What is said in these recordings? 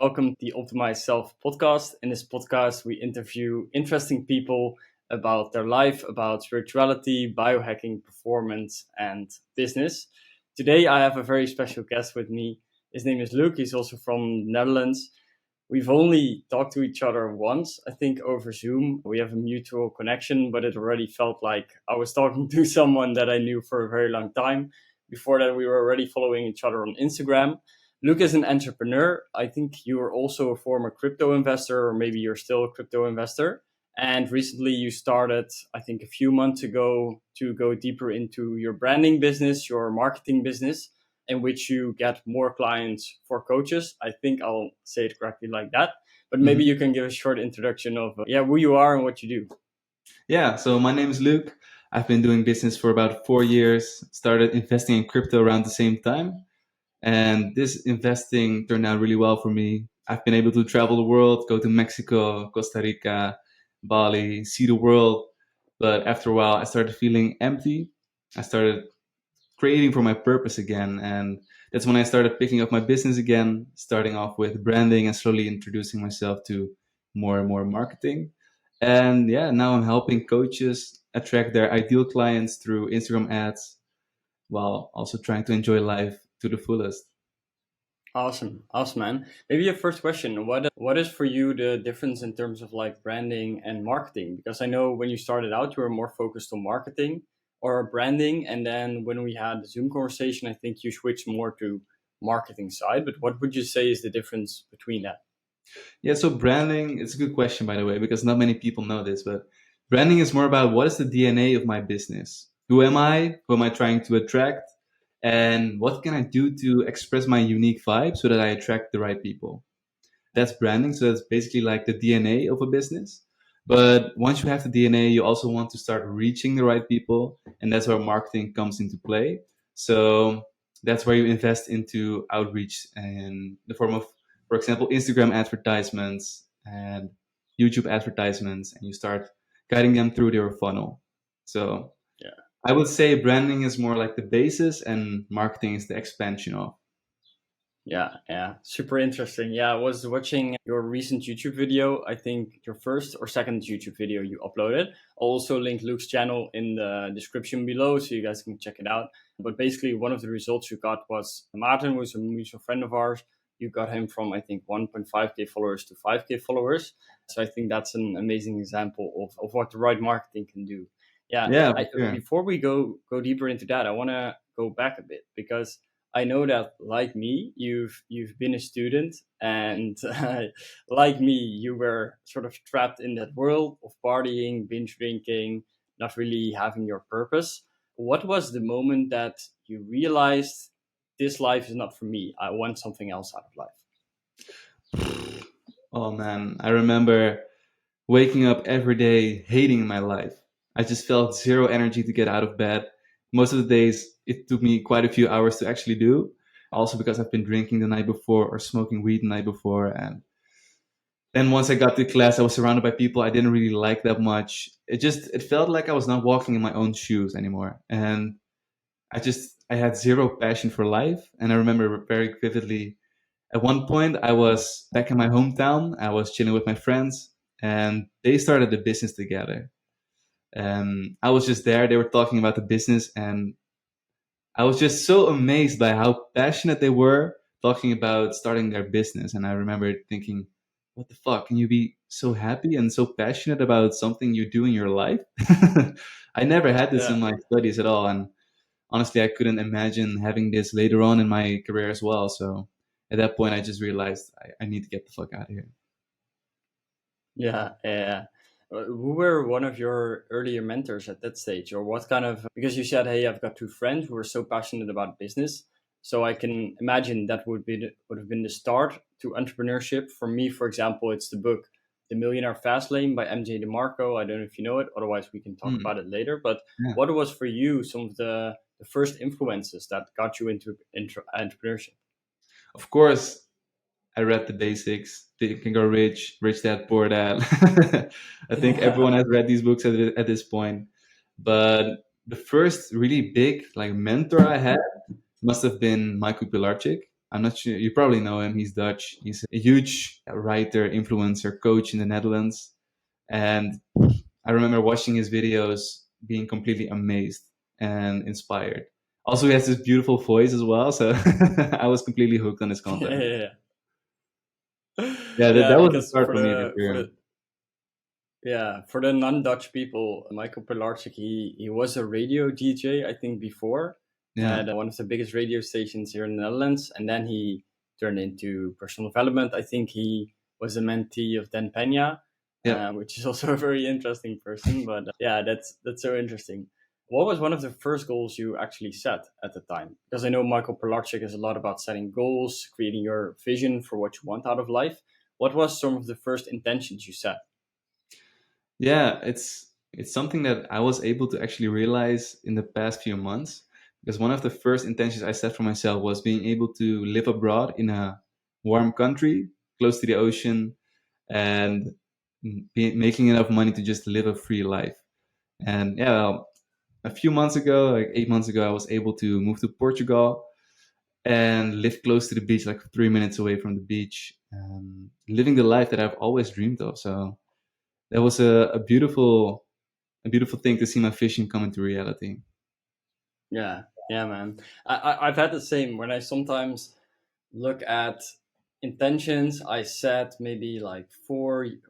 Welcome to the Optimized Self podcast. In this podcast, we interview interesting people about their life, about spirituality, biohacking, performance, and business. Today, I have a very special guest with me. His name is Luke. He's also from the Netherlands. We've only talked to each other once, I think, over Zoom. We have a mutual connection, but it already felt like I was talking to someone that I knew for a very long time. Before that, we were already following each other on Instagram. Luke is an entrepreneur. I think you are also a former crypto investor, or maybe you're still a crypto investor. And recently you started, I think a few months ago, to go deeper into your branding business, your marketing business, in which you get more clients for coaches. I think I'll say it correctly like that. But maybe Mhm. you can give a short introduction of who you are and what you do. Yeah, so my name is Luke. I've been doing business for about 4 years, started investing in crypto around the same time. And this investing turned out really well for me. I've been able to travel the world, go to Mexico, Costa Rica, Bali, see the world. But after a while, I started feeling empty. I started creating for my purpose again. And that's when I started picking up my business again, starting off with branding and slowly introducing myself to more and more marketing. And yeah, now I'm helping coaches attract their ideal clients through Instagram ads while also trying to enjoy life to the fullest. Awesome, man. Maybe a first question: what is for you the difference in terms of like branding and marketing? Because I know when you started out, you were more focused on marketing or branding, and then when we had the Zoom conversation, I think you switched more to marketing side. But what would you say is the difference between that? Yeah, so branding, it's a good question, by the way, because not many people know this, but branding is more about what is the DNA of my business? Who am I? Who am I trying to attract? And what can I do to express my unique vibe so that I attract the right people? That's branding. So that's basically like the DNA of a business. But once you have the DNA, you also want to start reaching the right people. And that's where marketing comes into play. So that's where you invest into outreach in the form of, for example, Instagram advertisements and YouTube advertisements, and you start guiding them through their funnel. So Yeah. I would say branding is more like the basis and marketing is the expansion of. Yeah, super interesting. Yeah, I was watching your recent YouTube video. I think your first or second YouTube video you uploaded. I'll also link Luke's channel in the description below so you guys can check it out. But basically, one of the results you got was Martin, who's a mutual friend of ours. You got him from, I think, 1.5K followers to 5K followers. So I think that's an amazing example of what the right marketing can do. Yeah, Yeah, for sure. before we go deeper into that, I want to go back a bit because I know that, like me, you've been a student, and like me, you were sort of trapped in that world of partying, binge drinking, not really having your purpose. What was the moment that you realized this life is not for me? I want something else out of life. Oh man, I remember waking up every day hating my life. I just felt zero energy to get out of bed. Most of the days, it took me quite a few hours to actually do. Also, because I've been drinking the night before or smoking weed the night before. And then once I got to class, I was surrounded by people I didn't really like that much. It felt like I was not walking in my own shoes anymore. And I had zero passion for life. And I remember very vividly at one point, I was back in my hometown. I was chilling with my friends, and they started the business together. I was just there. They were talking about the business, and I was just so amazed by how passionate they were talking about starting their business. And I remember thinking, what the fuck? Can you be so happy and so passionate about something you do in your life? I never had this in Yeah. my studies at all. And honestly, I couldn't imagine having this later on in my career as well. So at that point, I just realized I need to get the fuck out of here. Yeah. Who were one of your earlier mentors at that stage, or what kind of? Because you said, "Hey, I've got two friends who are so passionate about business." So I can imagine that would have been the start to entrepreneurship. For me, for example, it's the book "The Millionaire Fast Lane" by MJ DeMarco. I don't know if you know it. Otherwise, we can talk Mm, about it later. But yeah. what was for you some of the first influences that got you into entrepreneurship? Of course, I read the basics. Think and Go Rich, Rich Dad, Poor Dad. I think everyone has read these books at this point. But the first really big like mentor I had must have been Michael Pilarczyk. I'm not sure, you probably know him. He's Dutch. He's a huge writer, influencer, coach in the Netherlands. And I remember watching his videos, being completely amazed and inspired. Also, he has this beautiful voice as well, so I was completely hooked on his Yeah, content. yeah, yeah. Yeah, that Yeah, was the because start for me in the career. for the non-Dutch people, Michael Pilarczyk, he was a radio DJ, I think, before Yeah, at one of the biggest radio stations here in the Netherlands, and then he turned into personal development. I think he was a mentee of Dan Pena, yeah. which is also a very interesting person. But yeah, that's so interesting. What was one of the first goals you actually set at the time? Because I know Michael Pilarczyk is a lot about setting goals, creating your vision for what you want out of life. What was some of the first intentions you set? Yeah, it's something that I was able to actually realize in the past few months, because one of the first intentions I set for myself was being able to live abroad in a warm country close to the ocean, and making enough money to just live a free life. And yeah, well, a few months ago, like 8 months ago, I was able to move to Portugal and live close to the beach, like 3 minutes away from the beach, living the life that I've always dreamed of. So that was a beautiful thing to see my vision come into reality. Yeah, yeah, man. I've had the same when I sometimes look at intentions I set maybe like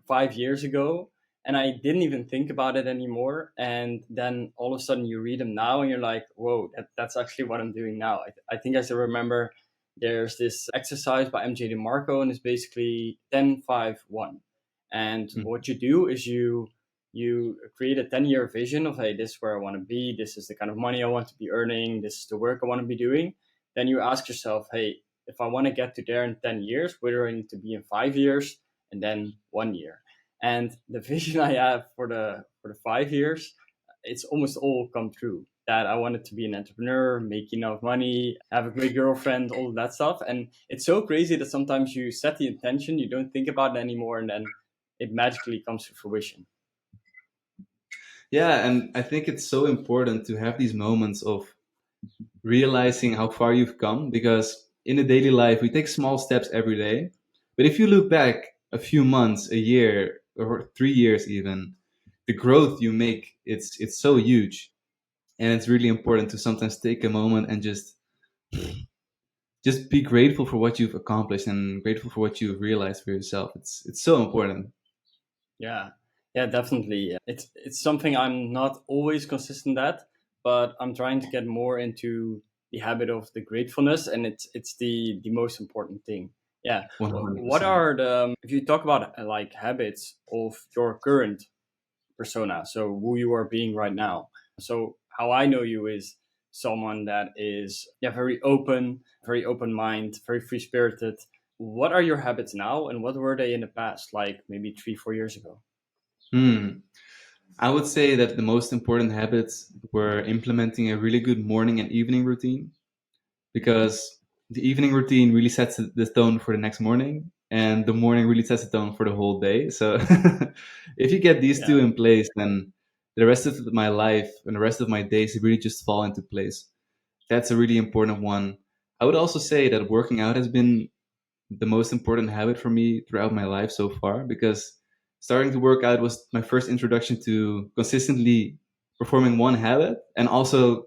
5 years ago, and I didn't even think about it anymore. And then all of a sudden you read them now, and you're like, whoa, that's actually what I'm doing now. I think I still remember there's this exercise by MJ DeMarco, and it's basically 10-5-1. And Mm. what you do is you create a 10-year vision of, hey, this is where I want to be, this is the kind of money I want to be earning, this is the work I want to be doing. Then you ask yourself, hey, if I want to get to there in 10 years, where do I need to be in 5 years, and then 1 year? And the vision I have for the 5 years, it's almost all come true. That I wanted to be an entrepreneur, make enough money, have a great girlfriend, all of that stuff. And it's so crazy that sometimes you set the intention, you don't think about it anymore, and then it magically comes to fruition. Yeah, and I think it's so important to have these moments of realizing how far you've come, because in a daily life we take small steps every day. But if you look back a few months, a year, or 3 years even, the growth you make, it's so huge. And it's really important to sometimes take a moment and just be grateful for what you've accomplished and grateful for what you've realized for yourself. It's so important. Yeah, yeah, definitely. It's something I'm not always consistent at, but I'm trying to get more into the habit of the gratefulness, and it's the most important thing. Yeah. What 100%. are the if you talk about like habits of your current persona, so who you are being right now? So how I know you is someone that is, yeah, very open mind, very free spirited. What are your habits now, and what were they in the past, like maybe 3-4 years ago? Hmm. I would say that the most important habits were implementing a really good morning and evening routine, because the evening routine really sets the tone for the next morning, and the morning really sets the tone for the whole day. So if you get these two Yeah. in place, then the rest of my life and the rest of my days really just fall into place. That's a really important one. I would also say that working out has been the most important habit for me throughout my life so far, because starting to work out was my first introduction to consistently performing one habit and also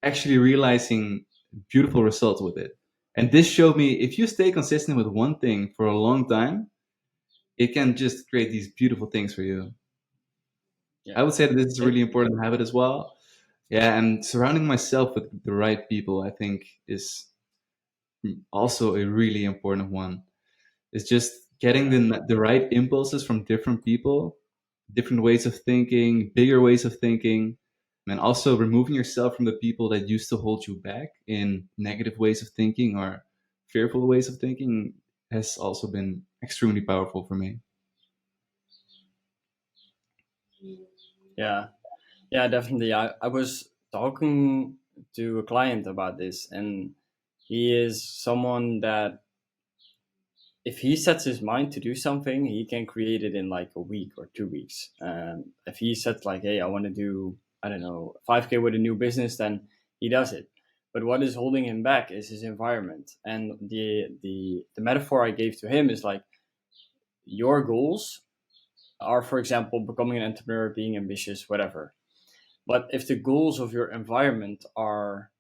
actually realizing beautiful results with it. And this showed me if you stay consistent with one thing for a long time, it can just create these beautiful things for you. I Yeah. would say that this is a It, really important habit as well. Yeah, and surrounding myself with the right people, I think, is also a really important one. It's just getting yeah. the right impulses from different people, different ways of thinking, bigger ways of thinking, and also removing yourself from the people that used to hold you back in negative ways of thinking or fearful ways of thinking has also been extremely powerful for me. Yeah. Yeah, definitely. I was talking to a client about this, and he is someone that if he sets his mind to do something, he can create it in like a week or 2 weeks. If he sets like, hey, I want to do, I don't know, 5K with a new business, then he does it. But what is holding him back is his environment. And the metaphor I gave to him is like, your goals are, for example, becoming an entrepreneur, being ambitious, whatever. But if the goals of your environment are,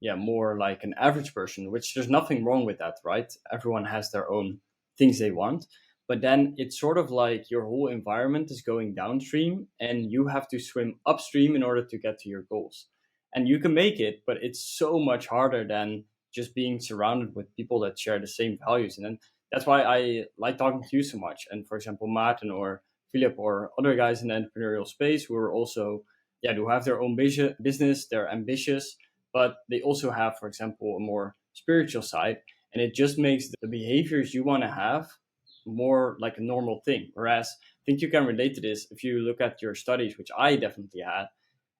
yeah, more like an average person, which there's nothing wrong with that, right? Everyone has their own things they want. But then it's sort of like your whole environment is going downstream and you have to swim upstream in order to get to your goals. And you can make it, but it's so much harder than just being surrounded with people that share the same values. And then that's why I like talking to you so much. And for example, Martin or Philip or other guys in the entrepreneurial space who are also, yeah, who have their own business, they're ambitious, but they also have, for example, a more spiritual side. And it just makes the behaviors you want to have more like a normal thing. Whereas I think you can relate to this if you look at your studies, which I definitely had.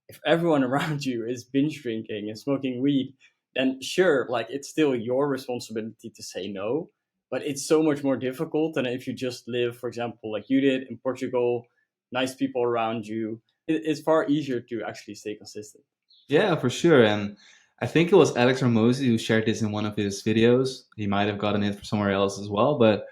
If everyone around you is binge drinking and smoking weed, then sure, like it's still your responsibility to say no. But it's so much more difficult than if you just live, for example, like you did in Portugal, nice people around you. It's far easier to actually stay consistent. Yeah, for sure. And I think it was Alex Ramosi who shared this in one of his videos. He might have gotten it from somewhere else as well, but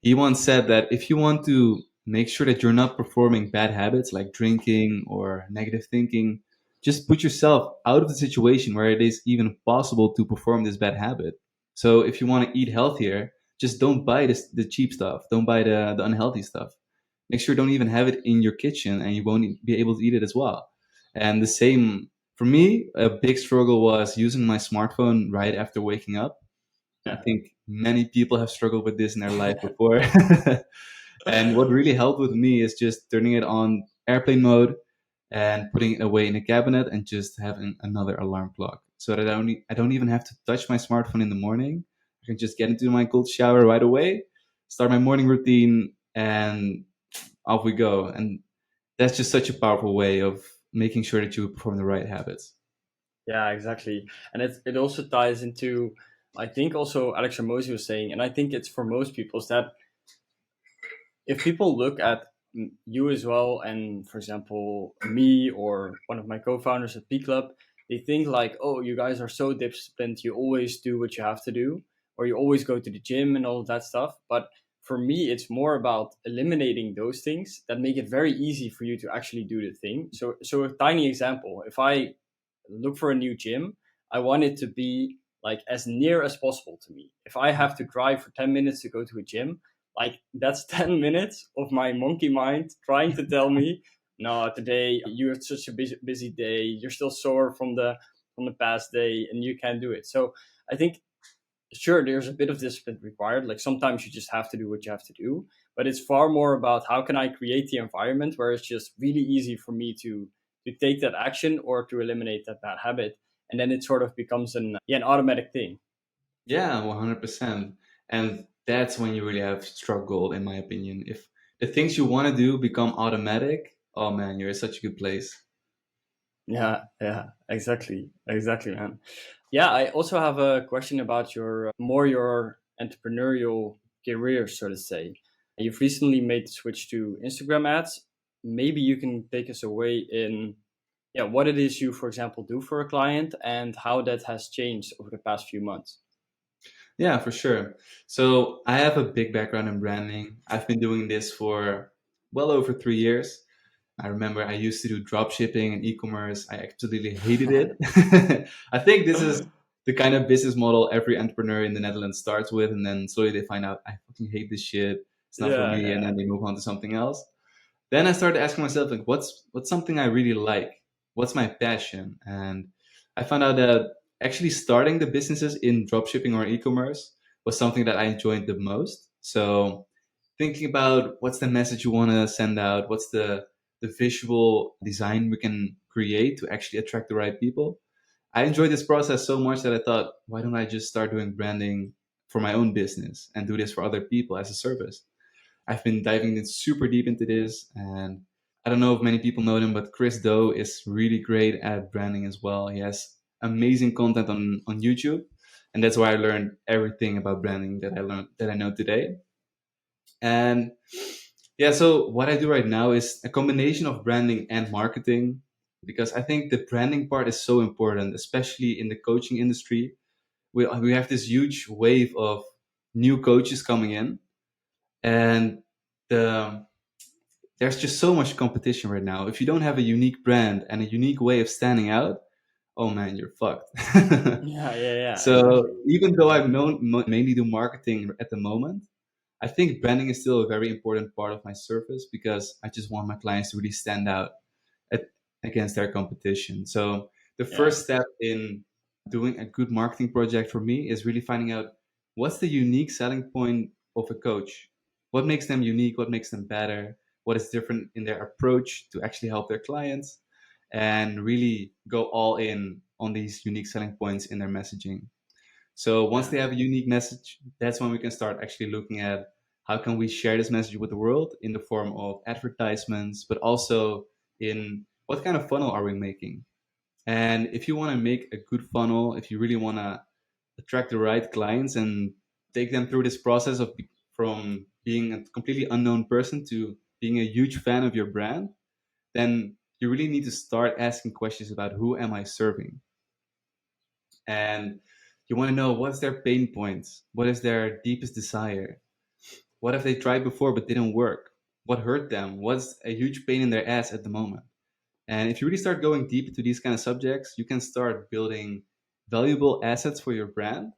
he once said that if you want to make sure that you're not performing bad habits like drinking or negative thinking, just put yourself out of the situation where it is even possible to perform this bad habit. So if you want to eat healthier, just don't buy the cheap stuff. Don't buy the unhealthy stuff. Make sure you don't even have it in your kitchen and you won't be able to eat it as well. And the same for me, a big struggle was using my smartphone right after waking up. I Yeah. think many people have struggled with this in their life before. And what really helped with me is just turning it on airplane mode and putting it away in a cabinet and just having another alarm clock so that I don't even have to touch my smartphone in the morning. I can just get into my cold shower right away, start my morning routine, and off we go. And that's just such a powerful way of making sure that you perform the right habits. Yeah, exactly. And it also ties into, I think also Alex Ramosi was saying, and I think it's for most people, is that if people look at you as well, and for example, me or one of my co-founders at P Club, they think like, oh, you guys are so disciplined, you always do what you have to do, or you always go to the gym and all of that stuff. But for me, it's more about eliminating those things that make it very easy for you to actually do the thing. So a tiny example, if I look for a new gym, I want it to be like as near as possible to me. If I have to drive for 10 minutes to go to a gym, like that's 10 minutes of my monkey mind trying to tell me, no, today you had such a busy day, you're still sore from the past day and you can't do it. So I think sure there's a bit of discipline required, like sometimes you just have to do what you have to do, but it's far more about how can I create the environment where it's just really easy for me to take that action or to eliminate that bad habit, and then it sort of becomes an automatic thing. Yeah, 100%. And that's when you really have struck gold, in my opinion. If the things you want to do become automatic, oh man, you're in such a good place. Yeah, yeah, exactly, man. Yeah, I also have a question about your entrepreneurial career, so to say. You've recently made the switch to Instagram ads. Maybe you can take us away in, yeah, what it is you, for example, do for a client and how that has changed over the past few months. Yeah, for sure. So I have a big background in branding. I've been doing this for well over 3 years. I remember I used to do drop shipping and e-commerce. I absolutely hated it. I think this is the kind of business model every entrepreneur in the Netherlands starts with, and then slowly they find out I fucking hate this shit. It's not for Yeah, me, and yeah, then they move on to something else. Then I started asking myself, like, what's something I really like? What's my passion? And I found out that actually starting the businesses in dropshipping or e-commerce was something that I enjoyed the most. So thinking about what's the message you want to send out, what's the visual design we can create to actually attract the right people. I enjoyed this process so much that I thought, why don't I just start doing branding for my own business and do this for other people as a service? I've been diving in super deep into this, and I don't know if many people know him, but Chris Doe is really great at branding as well. He has amazing content on YouTube, and that's where I learned everything about branding that I know today. And yeah, so what I do right now is a combination of branding and marketing. because I think the branding part is so important, especially in the coaching industry. We have this huge wave of new coaches coming in, and the there's just so much competition right now. If you don't have a unique brand and a unique way of standing out, oh man, you're fucked. Yeah, yeah, yeah, So exactly. even though I've known mainly do marketing at the moment, I think branding is still a very important part of my service because I just want my clients to really stand out at, against their competition. So the Yeah, first step in doing a good marketing project for me is really finding out what's the unique selling point of a coach. What makes them unique? What makes them better? What is different in their approach to actually help their clients? And really go all in on these unique selling points in their messaging. So once yeah, they have a unique message, that's when we can start actually looking at how can we share this message with the world in the form of advertisements, but also in what kind of funnel are we making? And if you want to make a good funnel, if you really want to attract the right clients and take them through this process of from being a completely unknown person to being a huge fan of your brand, then you really need to start asking questions about who am I serving? And you want to know what's their pain points, what is their deepest desire, what have they tried before but didn't work, what hurt them, what's a huge pain in their ass at the moment. And if you really start going deep into these kind of subjects, you can start building valuable assets for your brand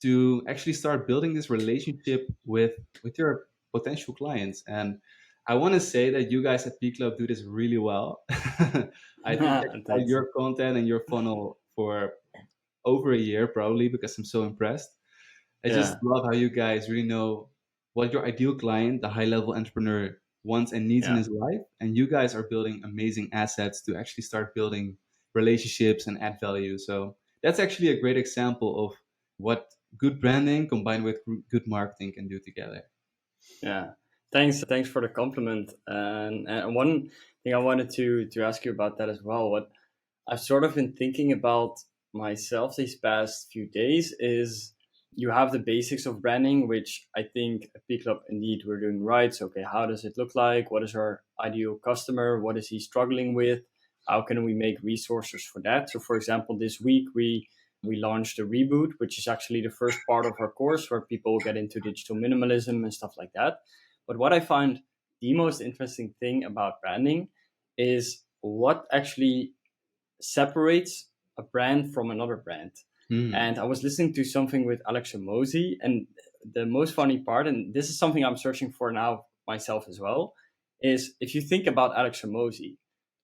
to actually start building this relationship with your potential clients. And I want to say that you guys at P Club do this really well. I've been checking out thanks. your content and your funnel for over a year probably because I'm so impressed. I just Yeah, love how you guys really know what your ideal client, the high level entrepreneur, wants and needs in yeah, his life. And you guys are building amazing assets to actually start building relationships and add value. So that's actually a great example of what good branding combined with good marketing can do together. yeah. Thanks for the compliment. And one thing I wanted to ask you about that as well. What I've sort of been thinking about myself these past few days is you have the basics of branding, which I think at P Club indeed we're doing right. So, okay, how does it look like? What is our ideal customer? What is he struggling with? How can we make resources for that? So, for example, this week we launched a reboot, which is actually the first part of our course where people get into digital minimalism and stuff like that. But what I find the most interesting thing about branding is what actually separates a brand from another brand. Hmm. And I was listening to something with Alex Mosey, and the most funny part, and this is something I'm searching for now myself as well, is if you think about Alex Mosey,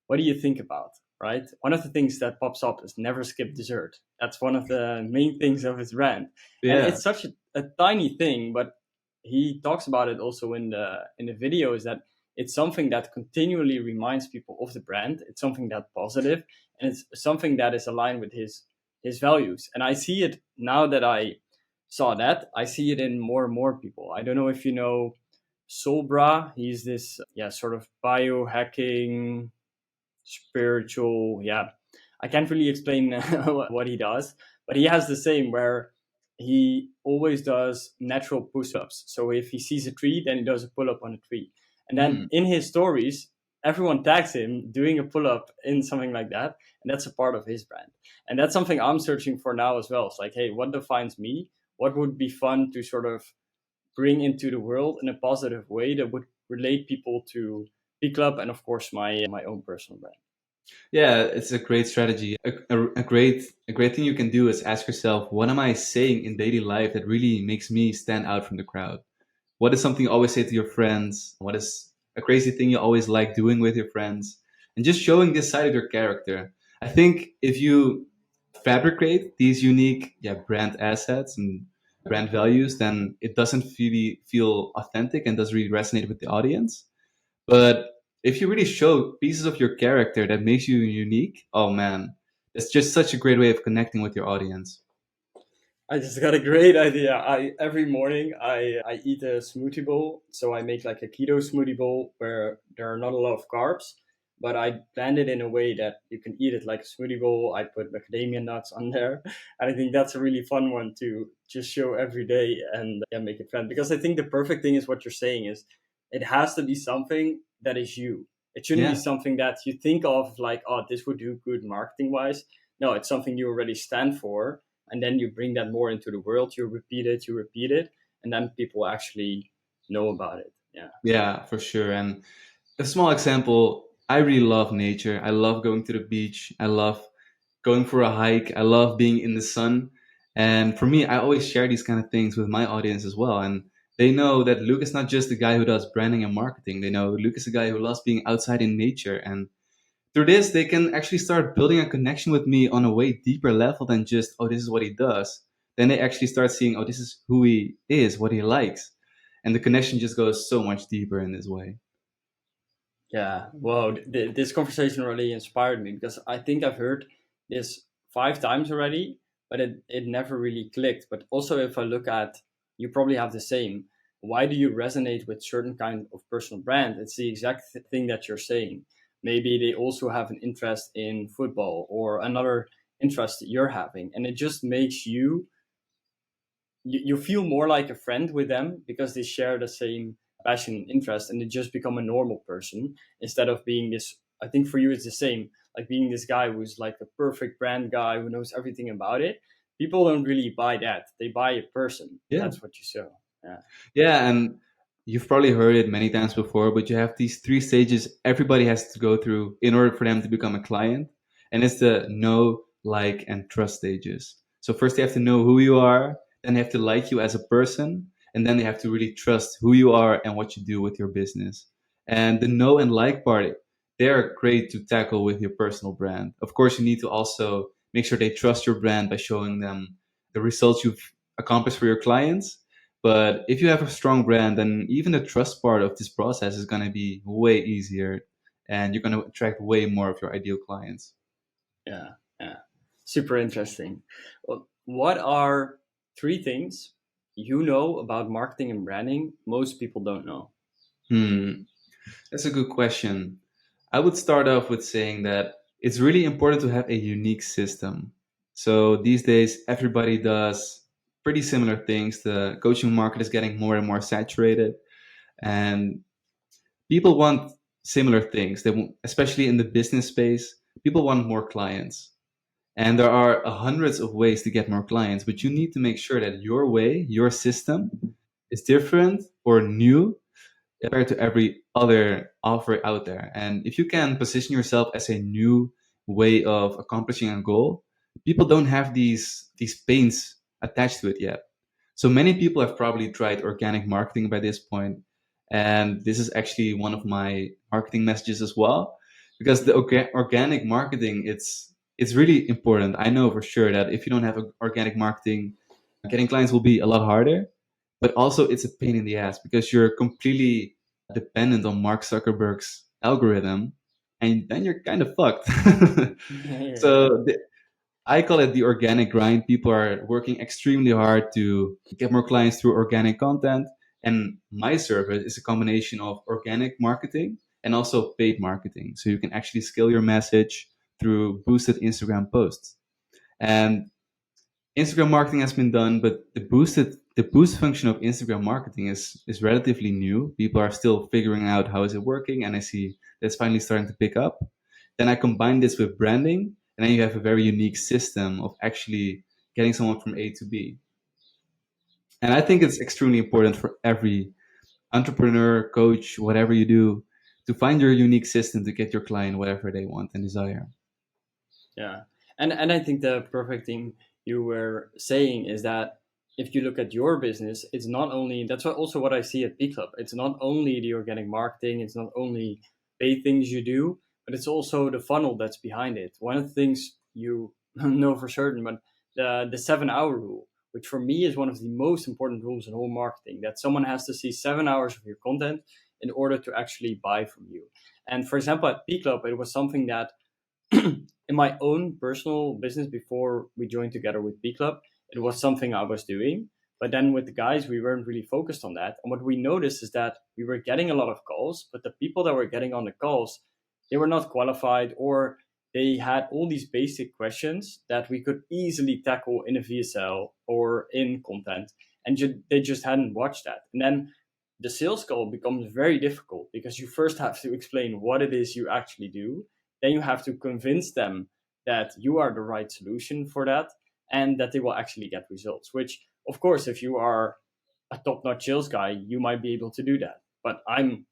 what do you think about? Right? One of the things that pops up is never skip dessert. That's one of the main things of his brand. And Yeah. it's such a tiny thing, but he talks about it also in the video, is that it's something that continually reminds people of the brand. It's something that's positive, and it's something that is aligned with his values. And I see it now that I saw that. I see it in more and more people. I don't know if you know Solbra. He's this sort of biohacking spiritual. Yeah, I can't really explain what he does, but he has the same where he always does natural push-ups. So if he sees a tree, then he does a pull-up on a tree, and then Hmm. in his stories everyone tags him doing a pull-up in something like that, and that's a part of his brand. And that's something I'm searching for now as well. It's like, hey, what defines me? What would be fun to sort of bring into the world in a positive way that would relate people to P Club and of course my own personal brand. Yeah, it's a great strategy. A great thing you can do is ask yourself, what am I saying in daily life that really makes me stand out from the crowd? What is something you always say to your friends? What is a crazy thing you always like doing with your friends? And just showing this side of your character. I think if you fabricate these unique brand assets and brand values, then it doesn't really feel authentic and doesn't really resonate with the audience. But if you really show pieces of your character that makes you unique, oh man, it's just such a great way of connecting with your audience. I just got a great idea. I every morning I eat a smoothie bowl. So I make like a keto smoothie bowl where there are not a lot of carbs, but I blend it in a way that you can eat it like a smoothie bowl. I put macadamia nuts on there. And I think that's a really fun one to just show every day and make it fun. Because I think the perfect thing is what you're saying is it has to be something that is you. It shouldn't be Yeah. something that you think of like, oh, this would do good marketing wise. No, it's something you already stand for. And then you bring that more into the world. You repeat it, and then people actually know about it. Yeah. Yeah, for sure. And a small example, I really love nature. I love going to the beach. I love going for a hike. I love being in the sun. And for me, I always share these kind of things with my audience as well. And they know that Luke is not just the guy who does branding and marketing. They know Luke is the guy who loves being outside in nature. And through this, they can actually start building a connection with me on a way deeper level than just, oh, this is what he does. Then they actually start seeing, oh, this is who he is, what he likes. And the connection just goes so much deeper in this way. Yeah, wow, this conversation really inspired me because I think I've heard this 5 times already, but it never really clicked. But also, if I look at, you probably have the same. Why do you resonate with certain kind of personal brand? It's the exact thing that you're saying. Maybe they also have an interest in football or another interest that you're having, and it just makes you feel more like a friend with them because they share the same passion and interest, and they just become a normal person instead of being this. I think for you it's the same, like being this guy who's like the perfect brand guy who knows everything about it. People don't really buy that, they buy a person, and Yeah. that's what you show. Yeah. Yeah, and you've probably heard it many times before, but you have these three stages everybody has to go through in order for them to become a client. And it's the know, like, and trust stages. So first they have to know who you are, then they have to like you as a person, and then they have to really trust who you are and what you do with your business. And the know and like part, they're great to tackle with your personal brand. Of course, you need to also make sure they trust your brand by showing them the results you've accomplished for your clients. But if you have a strong brand, then even the trust part of this process is going to be way easier and you're going to attract way more of your ideal clients. Yeah. Yeah, super interesting. Well, what are 3 things you know about marketing and branding most people don't know? Hmm, that's a good question. I would start off with saying that it's really important to have a unique system. So these days, everybody does pretty similar things. The coaching market is getting more and more saturated, and people want similar things. They want, especially in the business space, people want more clients. And there are hundreds of ways to get more clients, but you need to make sure that your way, your system is different or new compared to every other offer out there. And if you can position yourself as a new way of accomplishing a goal, people don't have these pains attached to it yet. So many people have probably tried organic marketing by this point, and this is actually one of my marketing messages as well, because the organic marketing it's really important. I know for sure that if you don't have organic marketing, getting clients will be a lot harder, but also it's a pain in the ass because you're completely dependent on Mark Zuckerberg's algorithm, and then you're kind of fucked. Yeah. so I call it the organic grind. People are working extremely hard to get more clients through organic content. And my service is a combination of organic marketing and also paid marketing. So you can actually scale your message through boosted Instagram posts. And Instagram marketing has been done, but the boost function of Instagram marketing is relatively new. People are still figuring out how is it working, and I see that's finally starting to pick up. Then I combine this with branding, and then you have a very unique system of actually getting someone from A to B. And I think it's extremely important for every entrepreneur, coach, whatever you do, to find your unique system to get your client whatever they want and desire. Yeah, and I think the perfect thing you were saying is that if you look at your business, it's not only that's what also what I see at B Club. It's not only the organic marketing, it's not only paid things you do, but it's also the funnel that's behind it. One of the things you know for certain, but the 7 hour rule, which for me is one of the most important rules in whole marketing, that someone has to see 7 hours of your content in order to actually buy from you. And for example, at B Club, it was something that in my own personal business before we joined together with B Club, it was something I was doing. But then with the guys, we weren't really focused on that. And what we noticed is that we were getting a lot of calls, but the people that were getting on the calls, they were not qualified, or they had all these basic questions that we could easily tackle in a VSL or in content. And they just hadn't watched that. And then the sales call becomes very difficult because you first have to explain what it is you actually do. Then you have to convince them that you are the right solution for that and that they will actually get results. Which, of course, if you are a top-notch sales guy, you might be able to do that. But I'm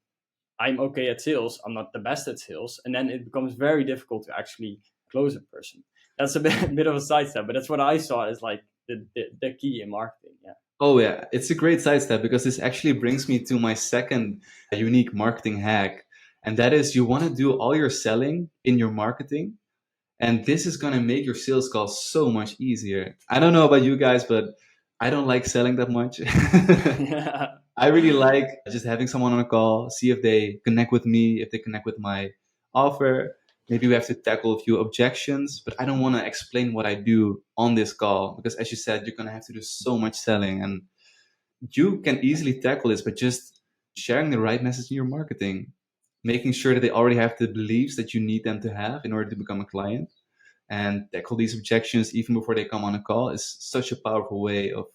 okay at sales. I'm not the best at sales, and then it becomes very difficult to actually close a person. That's a bit of a sidestep, but that's what I saw as like the key in marketing. Yeah. Oh yeah, it's a great sidestep because this actually brings me to my second unique marketing hack, and that is you want to do all your selling in your marketing, and this is going to make your sales calls so much easier. I don't know about you guys, but I don't like selling that much. Yeah. I really like just having someone on a call, see if they connect with me, if they connect with my offer. Maybe we have to tackle a few objections, but I don't want to explain what I do on this call because, as you said, you're going to have to do so much selling. And you can easily tackle this by just sharing the right message in your marketing, making sure that they already have the beliefs that you need them to have in order to become a client, and tackle these objections even before they come on a call is such a powerful way of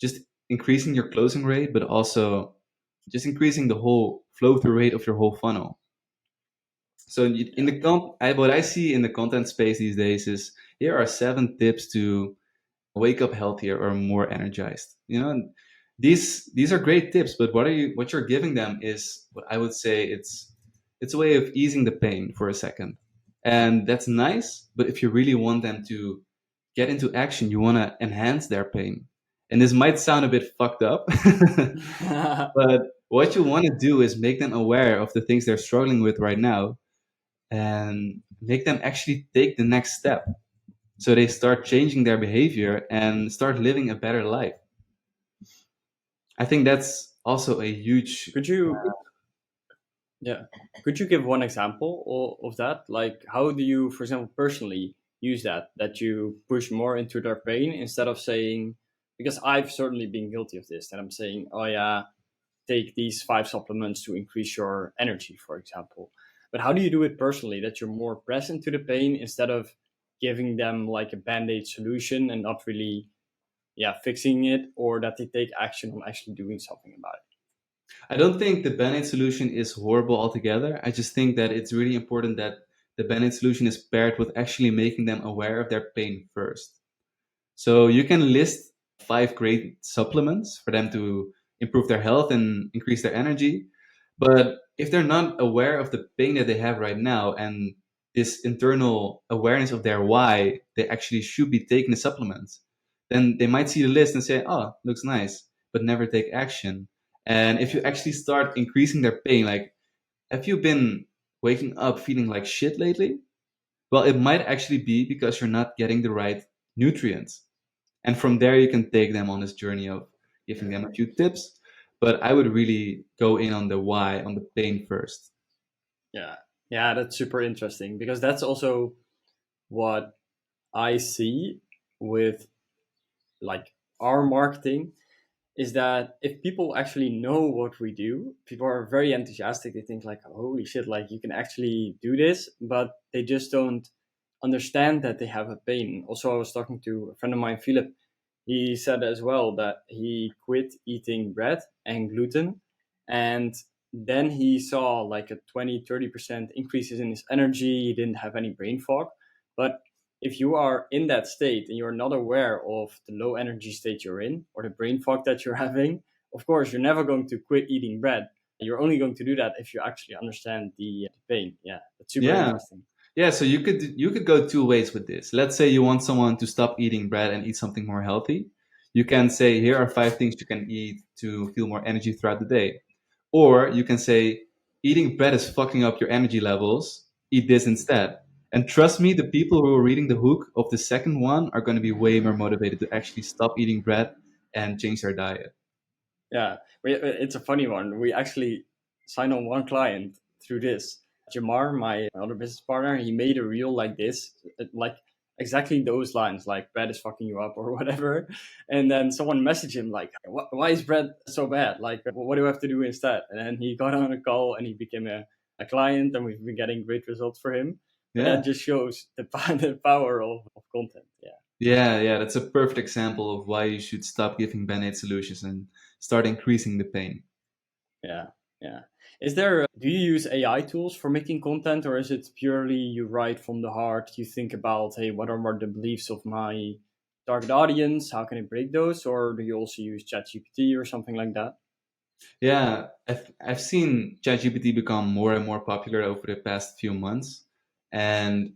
just increasing your closing rate, but also just increasing the whole flow through rate of your whole funnel. So in Yeah. the what I see in the content space these days is here are 7 tips to wake up healthier or more energized. You know, and these are great tips, but what you're giving them is what I would say it's a way of easing the pain for a second. And that's nice, but if you really want them to get into action, you want to enhance their pain. And this might sound a bit fucked up, but what you want to do is make them aware of the things they're struggling with right now and make them actually take the next step so they start changing their behavior and start living a better life. I think that's also a huge. Could you, yeah, could you give one example of that? Like, how do you, for example, personally use that you push more into their pain instead of saying, because I've certainly been guilty of this, and I'm saying, oh yeah, take these 5 supplements to increase your energy, for example. But how do you do it personally that you're more present to the pain instead of giving them like a band-aid solution and not really, yeah, fixing it, or that they take action on actually doing something about it? I don't think the Band-Aid solution is horrible altogether. I just think that it's really important that the Band-Aid solution is paired with actually making them aware of their pain first. So you can list 5 great supplements for them to improve their health and increase their energy. But if they're not aware of the pain that they have right now and this internal awareness of their why they actually should be taking the supplements, then they might see the list and say, oh, looks nice, but never take action. And if you actually start increasing their pain, like, have you been waking up feeling like shit lately? Well, it might actually be because you're not getting the right nutrients. And from there, you can take them on this journey of giving them a few tips. But I would really go in on the why, on the pain first. Yeah, yeah, that's super interesting because that's also what I see with like our marketing is that if people actually know what we do, people are very enthusiastic. They think like, holy shit, like you can actually do this, but they just don't understand that they have a pain. Also, I was talking to a friend of mine, Philip. He said as well that he quit eating bread and gluten, and then he saw like a 20-30% increases in his energy. He didn't have any brain fog. But if you are in that state and you're not aware of the low energy state you're in or the brain fog that you're having, of course, you're never going to quit eating bread. You're only going to do that if you actually understand the pain. Yeah, that's super Yeah. interesting. Yeah, so you could go 2 ways with this. Let's say you want someone to stop eating bread and eat something more healthy. You can say, here are 5 things you can eat to feel more energy throughout the day. Or you can say, eating bread is fucking up your energy levels. Eat this instead. And trust me, the people who are reading the hook of the second one are going to be way more motivated to actually stop eating bread and change their diet. Yeah, it's a funny one. We actually signed on one client through this. Jamar, my other business partner, he made a reel like this, like exactly those lines, like bread is fucking you up or whatever. And then someone messaged him like, why is bread so bad? Like, what do I have to do instead? And then he got on a call and he became a client, and we've been getting great results for him. But Yeah. that just shows the power of content. Yeah. Yeah, that's a perfect example of why you should stop giving band-aid solutions and start increasing the pain. Yeah, yeah. Is there, do you use AI tools for making content, or is it purely you write from the heart? You think about, hey, what are the beliefs of my target audience? How can I break those? Or do you also use ChatGPT or something like that? Yeah, I've seen ChatGPT become more and more popular over the past few months, and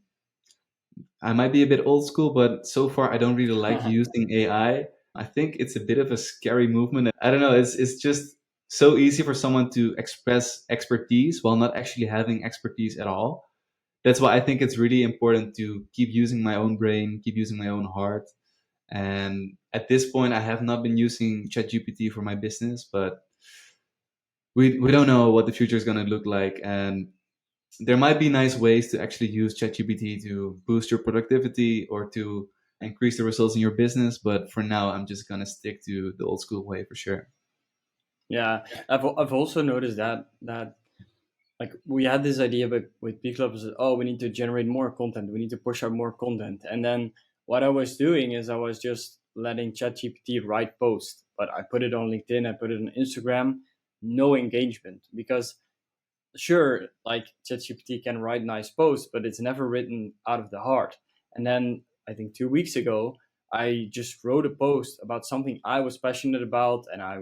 I might be a bit old school, but so far I don't really like using AI. I think it's a bit of a scary movement. I don't know. It's just so easy for someone to express expertise while not actually having expertise at all. That's why I think it's really important to keep using my own brain, keep using my own heart. And at this point, I have not been using ChatGPT for my business, but we don't know what the future is going to look like. And there might be nice ways to actually use ChatGPT to boost your productivity or to increase the results in your business. But for now, I'm just going to stick to the old school way for sure. Yeah, I've also noticed that like we had this idea with B Clubs, oh, we need to generate more content, we need to push out more content, and then what I was doing is I was just letting ChatGPT write posts, but I put it on LinkedIn, I put it on Instagram, no engagement, because sure, like ChatGPT can write nice posts, but it's never written out of the heart. And then I think 2 weeks ago, I just wrote a post about something I was passionate about, and I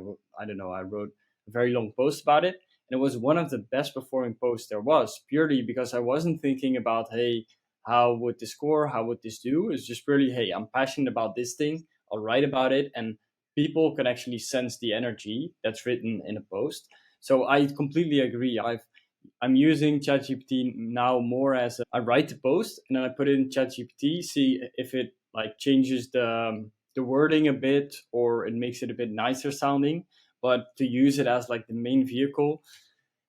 don't know, I wrote a very long post about it, and it was one of the best performing posts there was, purely because I wasn't thinking about, hey, how would this score, how would this do? It's just purely, hey, I'm passionate about this thing, I'll write about it, and people can actually sense the energy that's written in a post. So I completely agree. I'm using ChatGPT now more as I write the post and then I put it in ChatGPT, see if it like changes the wording a bit or it makes it a bit nicer sounding. But to use it as like the main vehicle,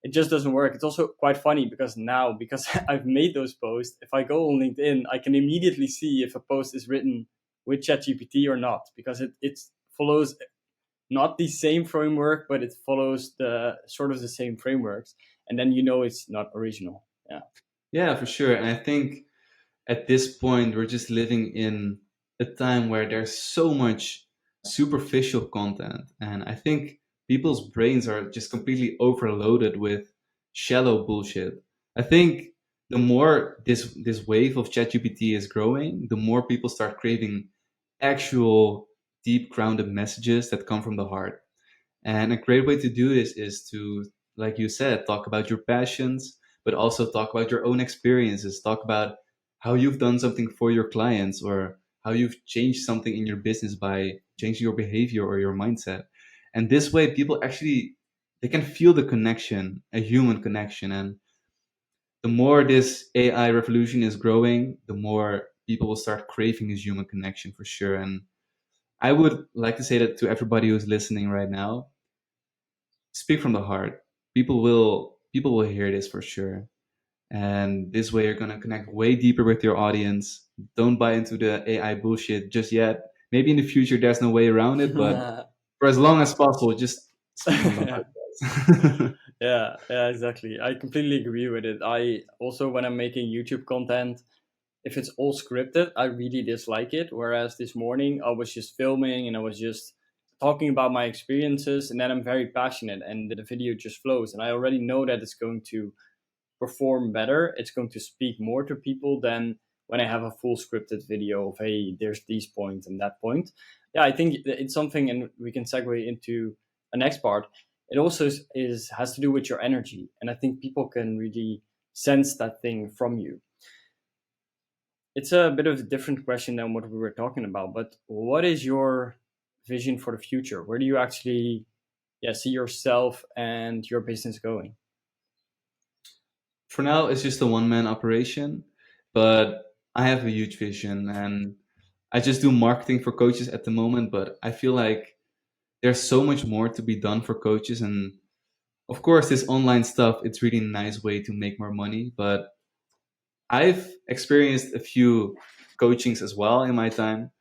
it just doesn't work. It's also quite funny because now, because I've made those posts, if I go on LinkedIn, I can immediately see if a post is written with ChatGPT or not, because it follows not the same framework, but it follows the sort of the same frameworks, and then you know it's not original. Yeah. Yeah, for sure. And I think at this point, we're just living in a time where there's so much superficial content. And I think people's brains are just completely overloaded with shallow bullshit. I think the more this wave of ChatGPT is growing, the more people start craving actual deep grounded messages that come from the heart. And a great way to do this is to, like you said, talk about your passions, but also talk about your own experiences. Talk about how you've done something for your clients or how you've changed something in your business by changing your behavior or your mindset. And this way, people actually they can feel the connection, a human connection. And the more this AI revolution is growing, the more people will start craving this human connection for sure. And I would like to say that to everybody who's listening right now, speak from the heart. People will hear this for sure. And this way you're gonna connect way deeper with your audience. Don't buy into the AI bullshit just yet. Maybe in the future there's no way around it, but for as long as possible, just speak from the Yeah. heart, guys. Yeah, exactly. I completely agree with it. I also, when I'm making YouTube content, if it's all scripted, I really dislike it. Whereas this morning I was just filming and I was just talking about my experiences, and then I'm very passionate and the video just flows, and I already know that it's going to perform better. It's going to speak more to people than when I have a full scripted video of, hey, there's these points and that point. Yeah, I think it's something, and we can segue into a next part. It also is has to do with your energy, and I think people can really sense that thing from you. It's a bit of a different question than what we were talking about, but what is your vision for the future? Where do you actually, yeah, see yourself and your business going? For now, it's just a one man operation, but I have a huge vision and I just do marketing for coaches at the moment. But I feel like there's so much more to be done for coaches. And of course, this online stuff, it's really a nice way to make more money. But I've experienced a few coachings as well in my time.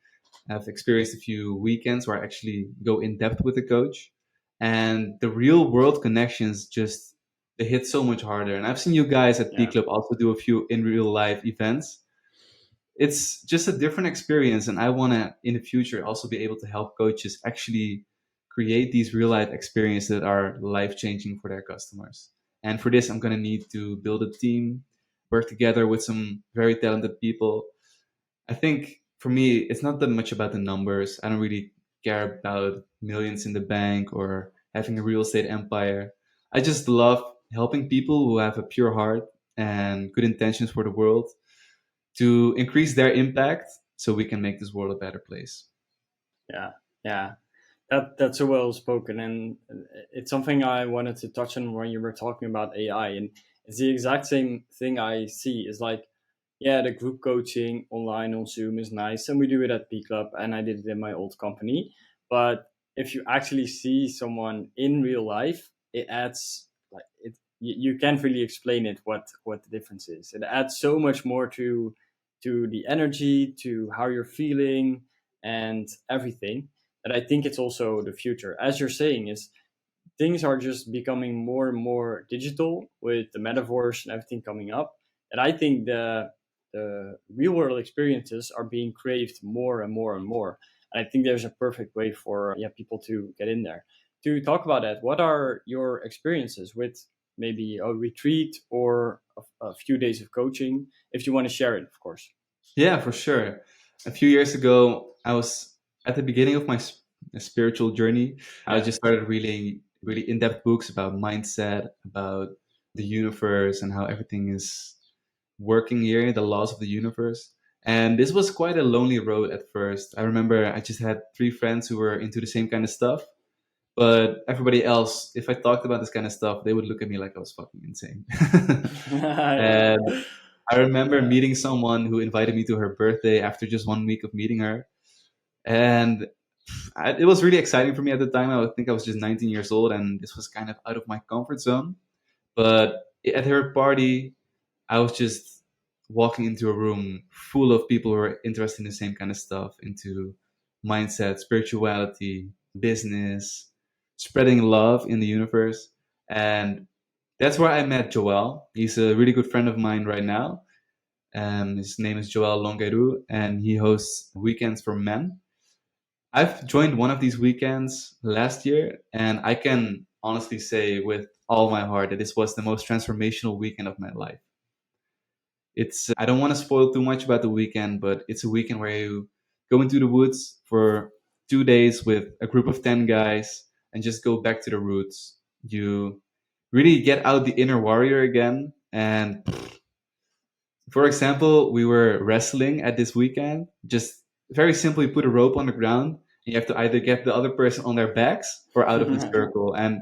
I've experienced a few weekends where I actually go in depth with a coach, and the real world connections just they hit so much harder. And I've seen you guys at B Yeah. Club also do a few in real life events. It's just a different experience, and I want to in the future also be able to help coaches actually create these real life experiences that are life changing for their customers. And for this, I'm going to need to build a team, work together with some very talented people. I think for me, it's not that much about the numbers. I don't really care about millions in the bank or having a real estate empire. I just love helping people who have a pure heart and good intentions for the world to increase their impact so we can make this world a better place. Yeah, yeah. That's so well spoken, and it's something I wanted to touch on when you were talking about AI, and it's the exact same thing I see. Is like, yeah, the group coaching online on Zoom is nice, and we do it at P Club, and I did it in my old company. But if you actually see someone in real life, it adds like it. You can't really explain it what the difference is. It adds so much more to the energy, to how you're feeling, and everything. And I think it's also the future. As you're saying, is things are just becoming more and more digital with the metaverse and everything coming up. And I think the real world experiences are being craved more and more and more. And I think there's a perfect way for people to get in there. To talk about that, what are your experiences with maybe a retreat or a few days of coaching, if you want to share it, of course. Yeah, for sure. A few years ago, I was at the beginning of my spiritual journey. I Yeah. just started reading really in-depth books about mindset, about the universe and how everything is working here, the laws of the universe. And this was quite a lonely road at first. I remember I just had three friends who were into the same kind of stuff. But everybody else, if I talked about this kind of stuff, they would look at me like I was fucking insane. Yeah. And I remember Yeah. meeting someone who invited me to her birthday after just 1 week of meeting her. And it was really exciting for me at the time. I think I was just 19 years old, and this was kind of out of my comfort zone. But at her party, I was just walking into a room full of people who are interested in the same kind of stuff, into mindset, spirituality, business, spreading love in the universe. And that's where I met Joel. He's a really good friend of mine right now. His name is Joel Longeru, and he hosts Weekends for Men. I've joined one of these weekends last year, and I can honestly say with all my heart that this was the most transformational weekend of my life. It's I don't want to spoil too much about the weekend, but it's a weekend where you go into the woods for 2 days with a group of 10 guys and just go back to the roots. You really get out the inner warrior again. And for example, we were wrestling at this weekend. Just very simply put a rope on the ground. And you have to either get the other person on their backs or out of the circle. And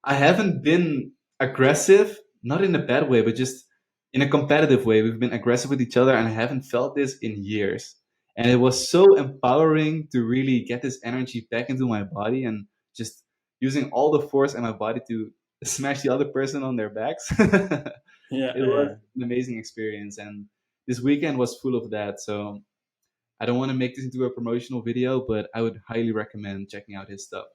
I haven't been aggressive, not in a bad way, but just in a competitive way. We've been aggressive with each other, and I haven't felt this in years. And it was so empowering to really get this energy back into my body and just using all the force in my body to smash the other person on their backs. Yeah. It was Yeah. an amazing experience, and this weekend was full of that. So I don't want to make this into a promotional video, but I would highly recommend checking out his stuff.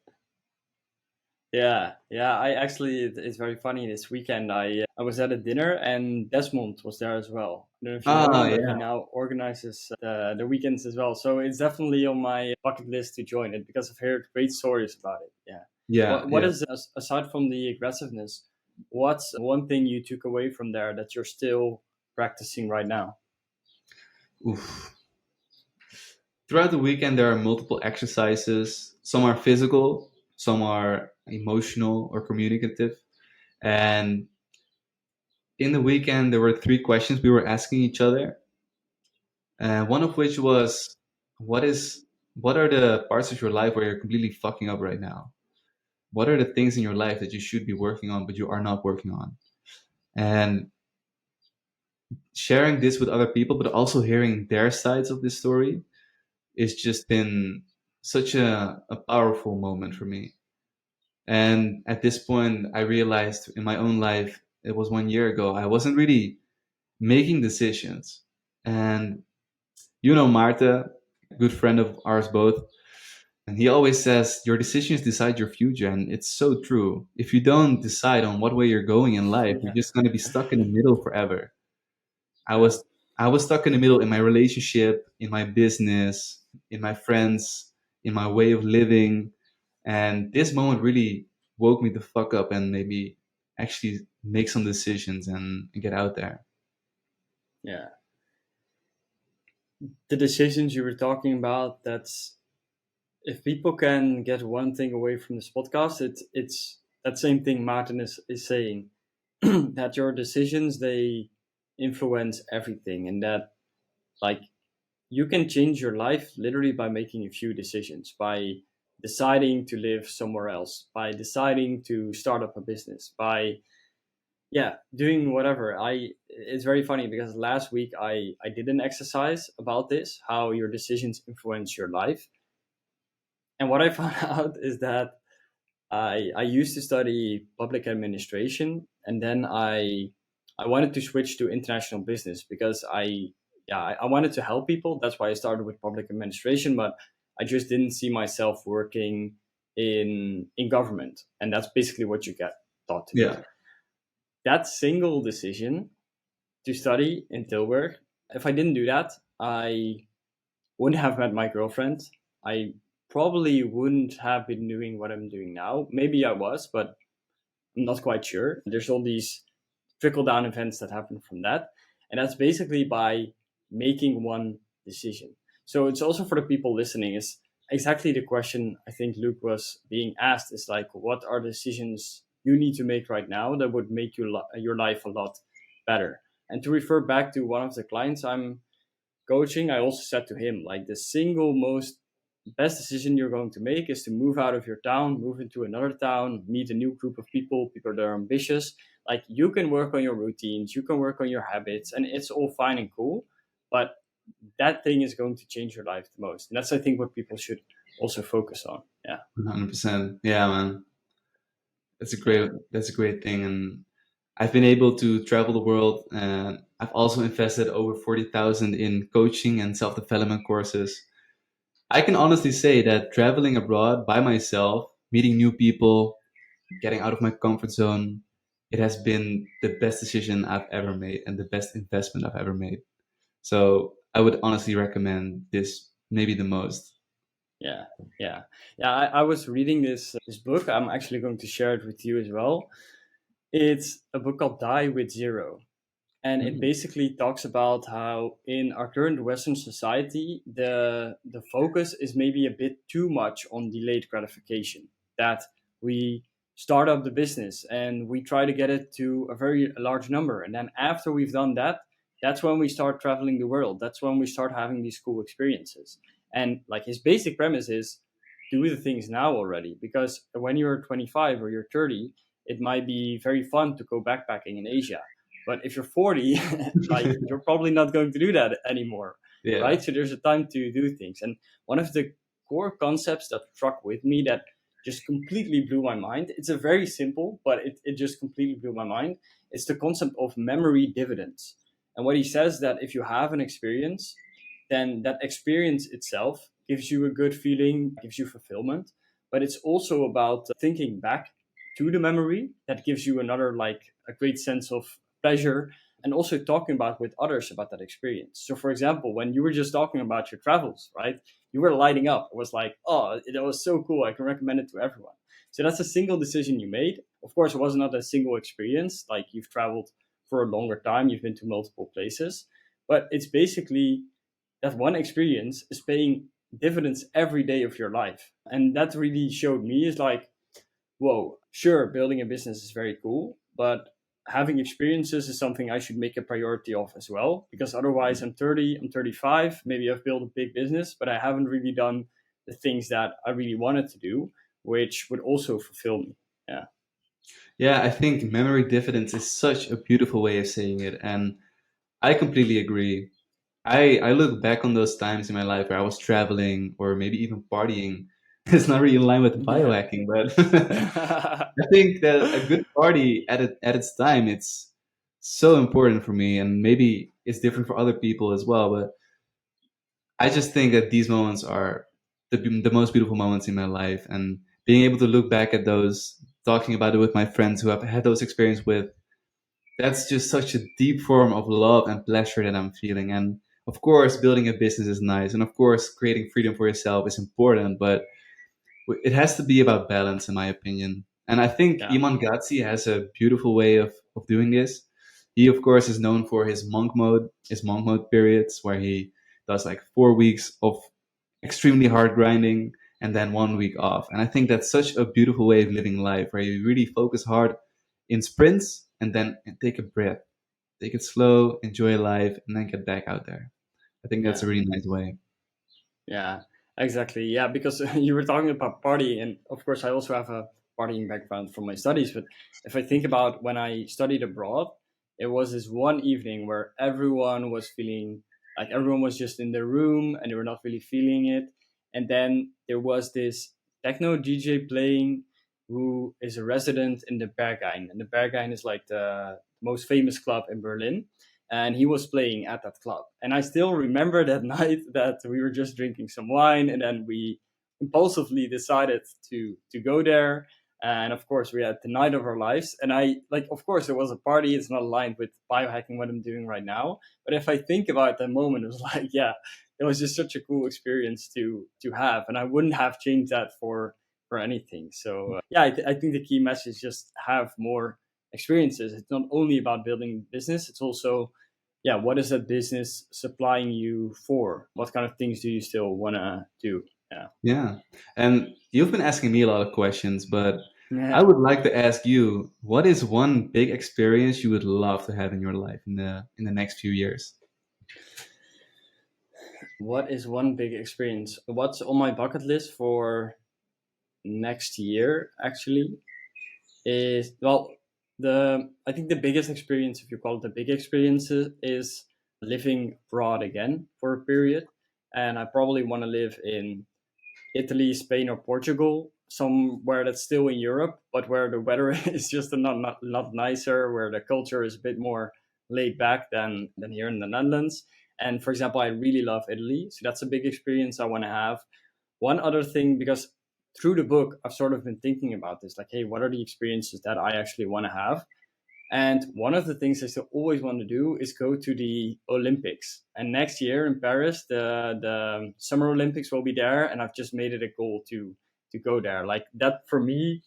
Yeah, yeah. I actually, it's very funny. This weekend, I was at a dinner and Desmond was there as well. I don't know if you know Ah, him, but he yeah, now organizes the weekends as well. So it's definitely on my bucket list to join it because I've heard great stories about it. Yeah. yeah, What yeah. is aside from the aggressiveness? What's one thing you took away from there that you're still practicing right now? Oof. Throughout the weekend, there are multiple exercises. Some are physical, some are emotional or communicative. And in the weekend, there were three questions we were asking each other. One of which was, "What is, what are the parts of your life where you're completely fucking up right now? What are the things in your life that you should be working on but you are not working on?" And sharing this with other people, but also hearing their sides of this story, it's just been such a powerful moment for me. And at this point, I realized in my own life, it was 1 year ago, I wasn't really making decisions. And you know, Marta, a good friend of ours both, and he always says, your decisions decide your future. And it's so true. If you don't decide on what way you're going in life, you're Yeah. just going to be stuck in the middle forever. I Yeah. was I was stuck in the middle in my relationship, in my business, in my friends, in my way of living. And this moment really woke me the fuck up and made me actually make some decisions and get out there. Yeah. The decisions you were talking about, that's, if people can get one thing away from this podcast, it's that same thing Martin is saying, that your decisions, they influence everything, and that, like, you can change your life literally by making a few decisions, by deciding to live somewhere else, by deciding to start up a business, by, yeah, doing whatever. It's very funny because last week I did an exercise about this, how your decisions influence your life. And what I found out is that I used to study public administration, and then I wanted to switch to international business because I wanted to help people. That's why I started with public administration, but I just didn't see myself working in government, and that's basically what you get taught to do. Yeah. That single decision to study in Tilburg, if I didn't do that, I wouldn't have met my girlfriend. I probably wouldn't have been doing what I'm doing now. Maybe I was, but I'm not quite sure. There's all these trickle down events that happen from that. And that's basically by making one decision. So it's also for the people listening, is exactly the question I think Luke was being asked, is like, what are decisions you need to make right now that would make your life a lot better? And to refer back to one of the clients I'm coaching, I also said to him, like, the single most best decision you're going to make is to move out of your town, move into another town, meet a new group of people that are ambitious. Like, you can work on your routines, you can work on your habits, and it's all fine and cool. But that thing is going to change your life the most. And that's, I think, what people should also focus on. Yeah. 100%. Yeah, man. That's a great thing. And I've been able to travel the world, and I've also invested over 40,000 in coaching and self-development courses. I can honestly say that traveling abroad by myself, meeting new people, getting out of my comfort zone, it has been the best decision I've ever made and the best investment I've ever made. So I would honestly recommend this maybe the most. Yeah, yeah. I was reading this book. I'm actually going to share it with you as well. It's a book called Die with Zero. And it basically talks about how in our current Western society, the focus is maybe a bit too much on delayed gratification. That we start up the business and we try to get it to a very large number, and then after we've done that, that's when we start traveling the world. That's when we start having these cool experiences. And like, his basic premise is, do the things now already, because when you're 25 or you're 30, it might be very fun to go backpacking in Asia. But if you're 40, like, you're probably not going to do that anymore, Yeah. right? So there's a time to do things. And one of the core concepts that struck with me, that just completely blew my mind, it's a very simple, but it just completely blew my mind. It's the concept of memory dividends. And what he says, that if you have an experience, then that experience itself gives you a good feeling, gives you fulfillment. But it's also about thinking back to the memory that gives you another, like, a great sense of pleasure, and also talking about with others about that experience. So for example, when you were just talking about your travels, right, you were lighting up. It was like, oh, it was so cool, I can recommend it to everyone. So that's a single decision you made. Of course, it was not a single experience, like, you've traveled for a longer time, you've been to multiple places, but it's basically that one experience is paying dividends every day of your life. And that really showed me, is like, whoa, sure, building a business is very cool, but having experiences is something I should make a priority of as well. Because otherwise, I'm 30, I'm 35, maybe I've built a big business, but I haven't really done the things that I really wanted to do, which would also fulfill me. Yeah. Yeah, I think memory dividends is such a beautiful way of saying it. And I completely agree. I look back on those times in my life where I was traveling or maybe even partying. It's not really in line with Yeah. biohacking, but I think that a good party at its time, it's so important for me, and maybe it's different for other people as well. But I just think that these moments are the most beautiful moments in my life, and being able to look back at those, talking about it with my friends who I've had those experiences with, that's just such a deep form of love and pleasure that I'm feeling. And of course, building a business is nice, and of course, creating freedom for yourself is important. But it has to be about balance, in my opinion. And I think Yeah. Iman Gadzhi has a beautiful way of doing this. He, of course, is known for his monk mode periods, where he does like 4 weeks of extremely hard grinding and then 1 week off. And I think that's such a beautiful way of living life, where you really focus hard in sprints and then take a breath, take it slow, enjoy life, and then get back out there. I think that's Yeah. a really nice way. Yeah, exactly. Yeah, because you were talking about partying, and of course, I also have a partying background from my studies. But if I think about when I studied abroad, it was this one evening where everyone was feeling like everyone was just in their room and they were not really feeling it. And then there was this techno DJ playing who is a resident in the Berghain. And the Berghain is like the most famous club in Berlin, and he was playing at that club. And I still remember that night that we were just drinking some wine, and then we impulsively decided to go there. And of course, we had the night of our lives. And I like, of course, it was a party. It's not aligned with biohacking what I'm doing right now. But if I think about that moment, it was like, yeah, it was just such a cool experience to have, and I wouldn't have changed that for anything. So yeah, I think the key message is just have more experiences. It's not only about building business; it's also, yeah, what is that business supplying you for? What kind of things do you still want to do? Yeah. Yeah. And you've been asking me a lot of questions, but I Yeah. would like to ask you, what is one big experience you would love to have in your life in the next few years? What is one big experience? What's on my bucket list for next year actually is, well, the I think the biggest experience, if you call it the big experience, is living abroad again for a period. And I probably want to live in Italy, Spain, or Portugal, somewhere that's still in Europe, but where the weather is just not nicer, where the culture is a bit more laid back than here in the Netherlands. And for example, I really love Italy, so that's a big experience I want to have. One other thing, because through the book, I've sort of been thinking about this, like, hey, what are the experiences that I actually want to have? And one of the things I still always want to do is go to the Olympics. And next year in Paris, the Summer Olympics will be there, and I've just made it a goal to go there. Like that for me,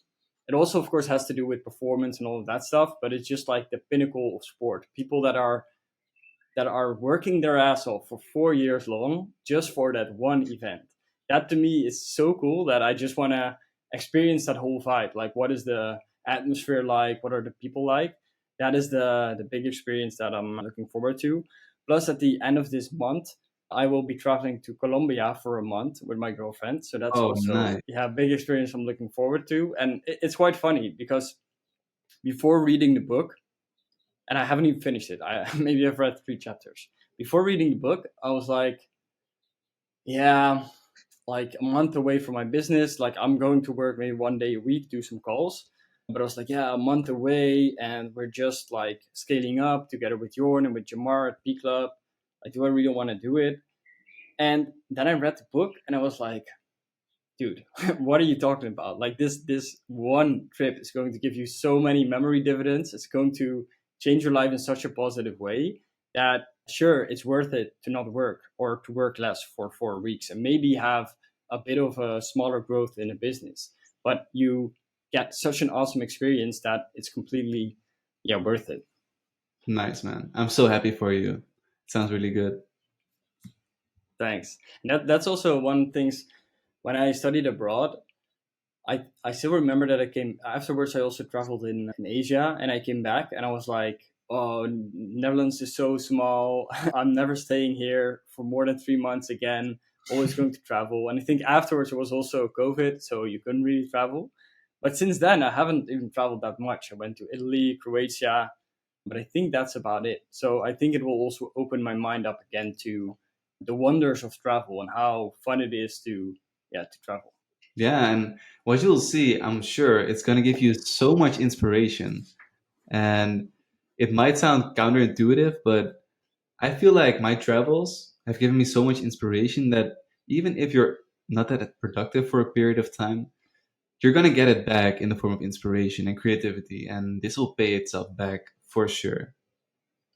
it also of course has to do with performance and all of that stuff, but it's just like the pinnacle of sport. People that are working their ass off for 4 years long just for that one event. That to me is so cool that I just want to experience that whole vibe. Like, what is the atmosphere like? What are the people like? That is the big experience that I'm looking forward to. Plus, at the end of this month, I will be traveling to Colombia for a month with my girlfriend. So that's Oh, also, nice. yeah, a big experience I'm looking forward to. And it's quite funny because before reading the book, and I haven't even finished it. I maybe I've read 3 chapters. Before reading the book, I was like, yeah, like a month away from my business. Like I'm going to work maybe 1 day a week, do some calls. But I was like, yeah, a month away, and we're just like scaling up together with Jorn and with Jamar at P Club. Like, do I really want to do it? And then I read the book, and I was like, dude, what are you talking about? Like this one trip is going to give you so many memory dividends. It's going to change your life in such a positive way that sure, it's worth it to not work or to work less for 4 weeks and maybe have a bit of a smaller growth in a business. But you get such an awesome experience that it's completely, yeah, worth it. Nice, man. I'm so happy for you. Sounds really good. Thanks. And that's also one things when I studied abroad. I still remember that I came afterwards. I also traveled in Asia, and I came back and I was like, oh, Netherlands is so small. I'm never staying here for more than 3 months again. Always going to travel. And I think afterwards it was also COVID, so you couldn't really travel. But since then, I haven't even traveled that much. I went to Italy, Croatia, but I think that's about it. So I think it will also open my mind up again to the wonders of travel and how fun it is to, yeah, to travel. Yeah, and what you'll see, I'm sure it's going to give you so much inspiration. And it might sound counterintuitive, but I feel like my travels have given me so much inspiration that even if you're not that productive for a period of time, you're going to get it back in the form of inspiration and creativity. And this will pay itself back for sure.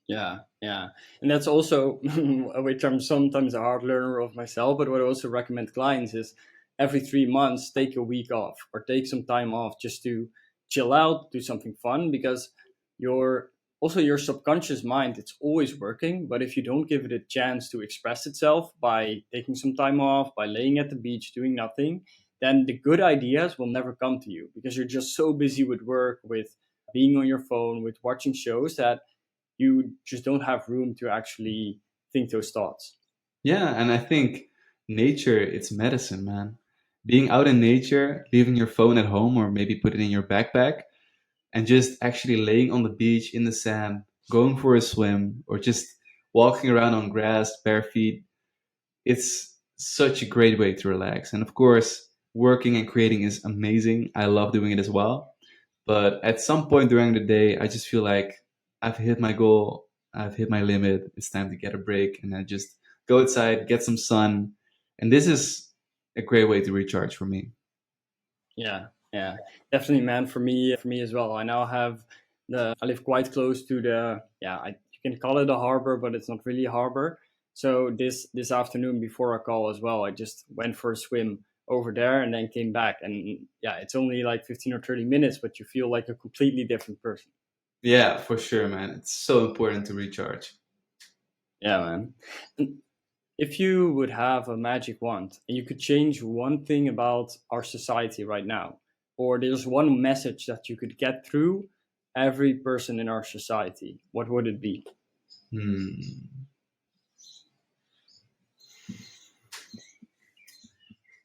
Yeah, yeah. And that's also which I'm sometimes a hard learner of myself, but what I also recommend clients is every 3 months take a week off or take some time off just to chill out, do something fun, because your also your subconscious mind, it's always working, but if you don't give it a chance to express itself by taking some time off, by laying at the beach doing nothing, then the good ideas will never come to you because you're just so busy with work, with being on your phone, with watching shows, that you just don't have room to actually think those thoughts. Yeah, and I think nature, it's medicine, man. Being out in nature, leaving your phone at home or maybe put it in your backpack, and just actually laying on the beach in the sand, going for a swim, or just walking around on grass, bare feet, it's such a great way to relax. And of course, working and creating is amazing. I love doing it as well. But at some point during the day, I just feel like I've hit my goal, I've hit my limit. It's time to get a break, and I just go outside, get some sun. And this is a great way to recharge for me. Yeah, yeah, definitely, man. For me as well. I live quite close to the, you can call it a harbor, but it's not really a harbor. So this afternoon before our call as well, I just went for a swim over there and then came back. And yeah, it's only like 15 or 30 minutes, but you feel like a completely different person. Yeah, for sure, man. It's so important to recharge. Yeah, man. And if you would have a magic wand and you could change one thing about our society right now, or there's one message that you could get through every person in our society, what would it be? Hmm.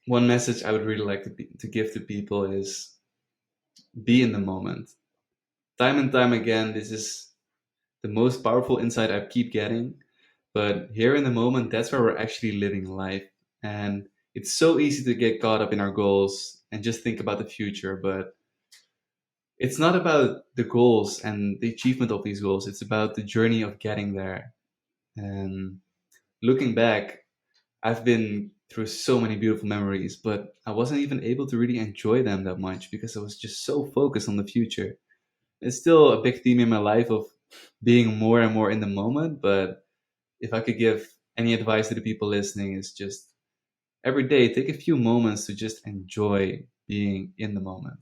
One message I would really like to give to people is be in the moment. Time and time again, this is the most powerful insight I keep getting. But here in the moment, that's where we're actually living life. And it's so easy to get caught up in our goals and just think about the future. But it's not about the goals and the achievement of these goals, it's about the journey of getting there. And looking back, I've been through so many beautiful memories, but I wasn't even able to really enjoy them that much because I was just so focused on the future. It's still a big theme in my life of being more and more in the moment. But if I could give any advice to the people listening, is just every day take a few moments to just enjoy being in the moment.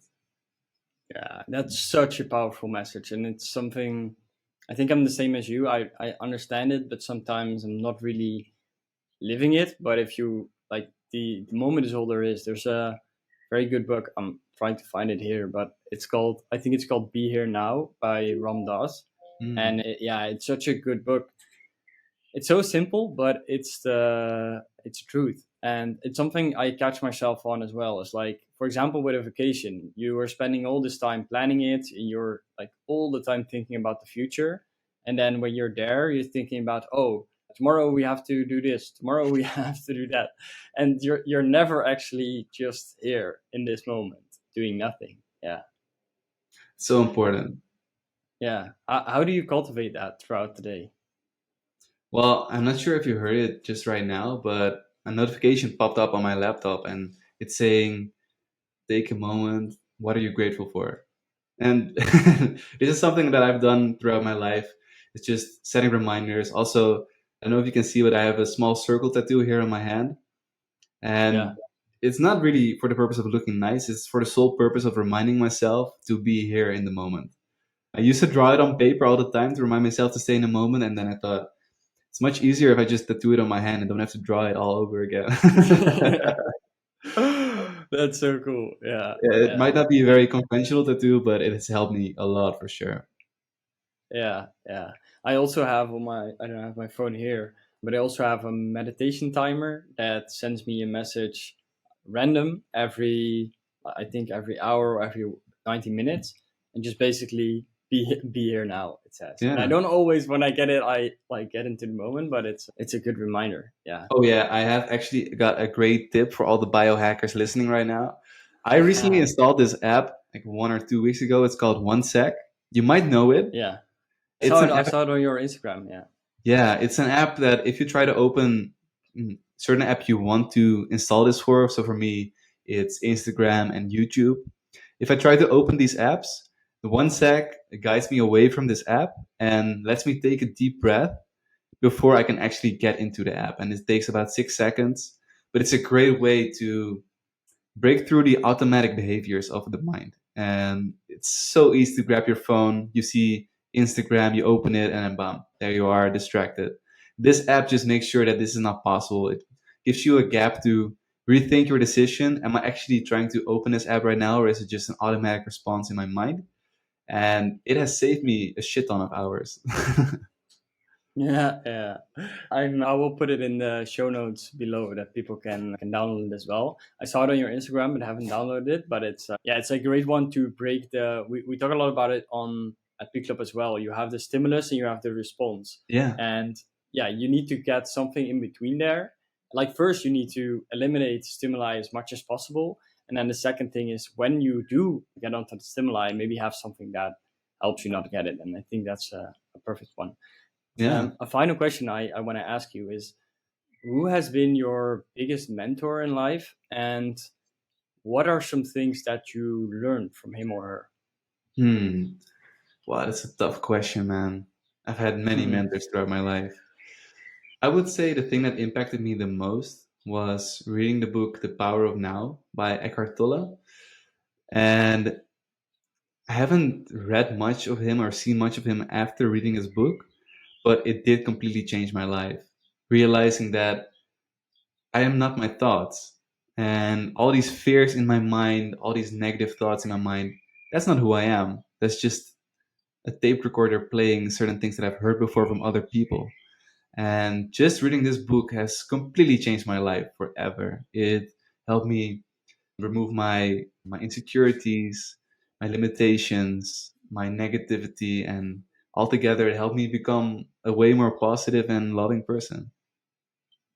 Yeah, that's such a powerful message. And it's something, I think I'm the same as you. I understand it, but sometimes I'm not really living it. But if you like, the moment is all there is. There's a very good book. I'm trying to find it here, but I think it's called Be Here Now by Ram Dass. Mm. And yeah, it's such a good book. It's so simple, but it's truth, and it's something I catch myself on as well. It's like, for example, with a vacation, you are spending all this time planning it, and you're like all the time thinking about the future, and then when you're there, you're thinking about, oh, tomorrow we have to do this, tomorrow we have to do that, and you're never actually just here in this moment doing nothing. Yeah, So important. yeah. How do you cultivate that throughout the day? Well, I'm not sure if you heard it just right now, but a notification popped up on my laptop and it's saying, take a moment. What are you grateful for? And this is something that I've done throughout my life. It's just setting reminders. Also, I don't know if you can see, but I have a small circle tattoo here on my hand. Yeah. And it's not really for the purpose of looking nice, it's for the sole purpose of reminding myself to be here in the moment. I used to draw it on paper all the time to remind myself to stay in the moment. And then I thought, it's much easier if I just tattoo it on my hand and don't have to draw it all over again. That's so cool. Yeah, Yeah, it yeah, might not be a very conventional tattoo, but it has helped me a lot for sure. yeah, yeah. I also have I don't have my phone here, but I also have a meditation timer that sends me a message random I think every hour or every 90 minutes, and just basically be here now, it says. And I Yeah. don't always, when I get it, I like get into the moment, but it's a good reminder. Yeah. Oh yeah, I have actually got a great tip for all the biohackers listening right now. I recently installed this app like 1 or 2 weeks ago. It's called One Sec. You might know it. Yeah. It's an I app. saw it on your Instagram. Yeah. Yeah, it's an app that if you try to open certain app you want to install this for, so for me, it's Instagram and YouTube. If I try to open these apps, the One Sec guides me away from this app and lets me take a deep breath before I can actually get into the app. And it takes about 6 seconds, but it's a great way to break through the automatic behaviors of the mind. And it's so easy to grab your phone, you see Instagram, you open it, and then bam, there you are, distracted. This app just makes sure that this is not possible. It gives you a gap to rethink your decision. Am I actually trying to open this app right now, or is it just an automatic response in my mind? And it has saved me a shit ton of hours. Yeah, yeah. I will put it in the show notes below that people can download it as well. I saw it on your Instagram, but haven't downloaded it. But it's yeah, it's a great one to break the. We talk a lot about it on at P Club as well. You have the stimulus and you have the response, Yeah, and yeah, you need to get something in between there. Like first, you need to eliminate stimuli as much as possible, and then the second thing is when you do get onto the stimuli, maybe have something that helps you not get it. And I think that's a perfect one. yeah. A final question I want to ask you is who has been your biggest mentor in life and what are some things that you learned from him or her? Hmm. Wow, that's a tough question, man. I've had many mentors throughout my life. I would say the thing that impacted me the most was reading the book The Power of Now by Eckhart Tolle. And I haven't read much of him or seen much of him after reading his book, but it did completely change my life. Realizing that I am not my thoughts and all these fears in my mind, all these negative thoughts in my mind, that's not who I am. That's just a tape recorder playing certain things that I've heard before from other people. And just reading this book has completely changed my life forever. It helped me remove my insecurities, my limitations, my negativity, and altogether it helped me become a way more positive and loving person.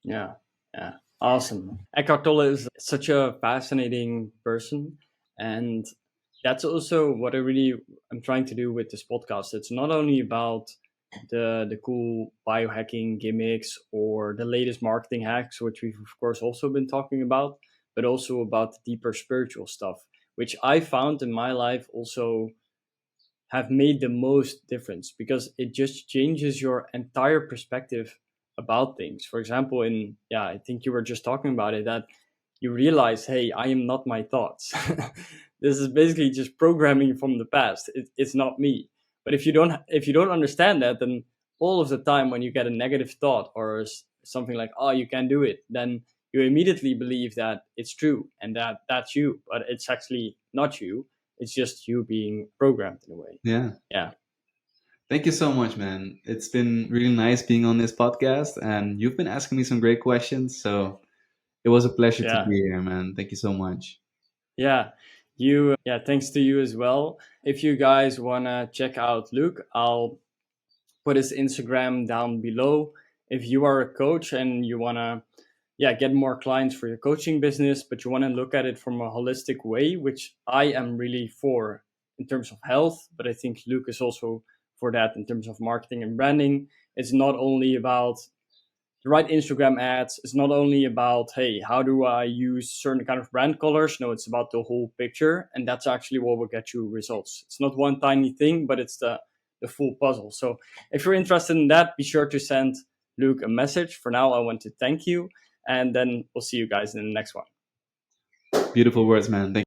Yeah, yeah, awesome. Eckhart Tolle is such a fascinating person, and that's also what I'm trying to do with this podcast. It's not only about the cool biohacking gimmicks or the latest marketing hacks, which we've of course also been talking about, but also about the deeper spiritual stuff, which I found in my life also have made the most difference because it just changes your entire perspective about things. For example, I think you were just talking about it that you realize, hey, I am not my thoughts. This is basically just programming from the past. It's not me. But if you don't understand that, then all of the time when you get a negative thought or something like, oh, you can't do it, then you immediately believe that it's true and that that's you, but it's actually not you. It's just you being programmed in a way. Yeah. Yeah. Thank you so much, man. It's been really nice being on this podcast, and you've been asking me some great questions. So it was a pleasure to Yeah. be here, man. Thank you so much. Yeah. Thanks to you as well. If you guys want to check out Luke, I'll put his Instagram down below. If you are a coach and you want to get more clients for your coaching business, but you want to look at it from a holistic way, which I am really for in terms of health, but I think Luke is also for that in terms of marketing and branding. It's not only about the right Instagram ads. It's not only about, hey, how do I use certain kind of brand colors? No, it's about the whole picture. And that's actually what will get you results. It's not one tiny thing, but it's the full puzzle. So if you're interested in that, be sure to send Luke a message. For now, I want to thank you. And then we'll see you guys in the next one. Beautiful words, man. Thank